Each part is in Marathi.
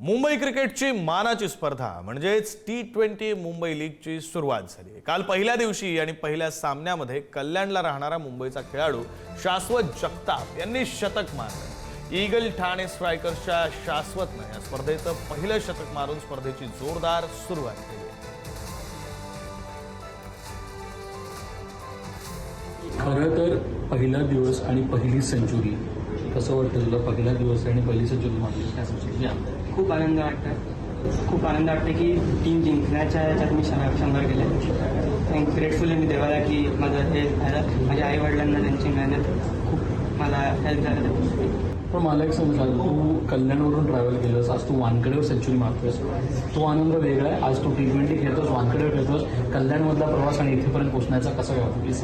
मुंबई क्रिकेटची मानाची स्पर्धा म्हणजेच T20 मुंबई लीगची सुरुवात झाली। काल पहिल्या दिवशी आणि पहिल्या सामन्यामध्ये कल्याणला राहणारा मुंबईचा खेळाडू शाश्वत जगताप यांनी शतक मारलं। ईगल ठाणे स्ट्रायकर्सच्या शाश्वतने या स्पर्धेचं पहिलं शतक मारून स्पर्धेची जोरदार सुरुवात केली। खरं तर पहिला दिवस आणि पहिली सेंचुरी कसं वाटतं तुला? पहिला दिवस आणि पहिली सेंचुरी मारली काय समजलं? खूप आनंद वाटतं की टीम जिंकण्याच्या याच्यात मी 100 केले। थँक ग्रेटफुल आहे मी देवाला की माझं हे झालं। माझ्या आई वडिलांना त्यांची मेहनत खूप मला हेल्प झालं। पण मला एक समजा, तू कल्याणवरून ट्रॅव्हल केलंस, आज तू वानखेडेवर सेंचुरी मारतोस, तो आनंद वेगळा आहे। आज तू T20 खेळतोस, वानखेडेवर खेळतोस, कल्याणमधला प्रवास आणि इथेपर्यंत पोहोचण्याचा कसा काय प्लीज?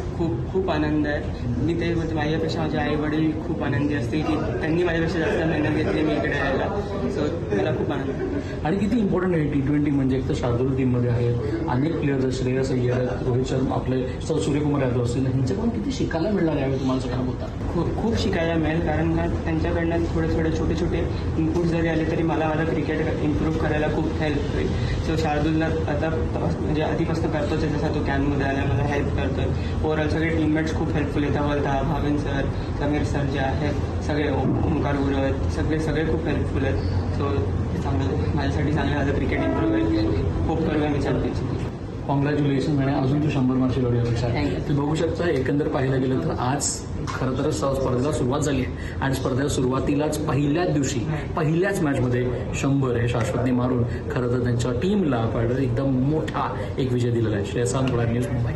खूप आनंद आहे। मी ते म्हणजे माझ्यापेक्षा माझे आई वडील खूप आनंदी असते की त्यांनी माझ्यापेक्षा जास्त मेहनत घेतली मी इकडे यायला। सो मला खूप आनंद आहे। आणि किती इम्पॉर्टंट आहे T20 म्हणजे? एक तर शार्दूल टीममध्ये आहेत, अनेक प्लेयर्स, श्रेयस अय्यर आहेत, रोहित शर्मा, आपले सूर्यकुमार यादव असतील, ह्यांच्याकडून किती शिकायला मिळणार आहे तुम्हाला सगळ्यांना बोलता? खूप शिकायला मिळेल, कारण का त्यांच्याकडनं थोडे छोटे इनपुट जरी आले तरी मला माझं क्रिकेट इम्प्रूव्ह करायला खूप हेल्प होईल। सो शार्दूलला आता म्हणजे आधीपासून करतोच आहे, जसा तो कॅनमध्ये आला मला हेल्प करतोय। ओव्हरऑल सगळे टीममेट्स खूप हेल्पफुल आहेत। बोलता भाविन सर, समीर सर जे आहेत, सगळे ओंकार गुरु आहेत, सगळे खूप हेल्पफुल आहेत। सो चांगलं माझ्यासाठी चांगलं माझं क्रिकेट इम्प्रूव्ह होईल, होप करूया मी चालतेच। कॉंग्रॅच्युलेशन आणि अजून तू 100 मार्क्स एवढी अपेक्षा आहे। तू बघू शकता, एकंदर पाहायला गेलं तर आज खरं तर स्पर्धेला सुरुवात झाली आहे आणि स्पर्धेला सुरुवातीलाच पहिल्याच दिवशी पहिल्याच मॅचमध्ये 100 हे शाश्वतने मारून खरं तर त्यांच्या टीमला एकदम मोठा एक विजय दिलेला आहे। श्रेयस न्यूज मुंबई।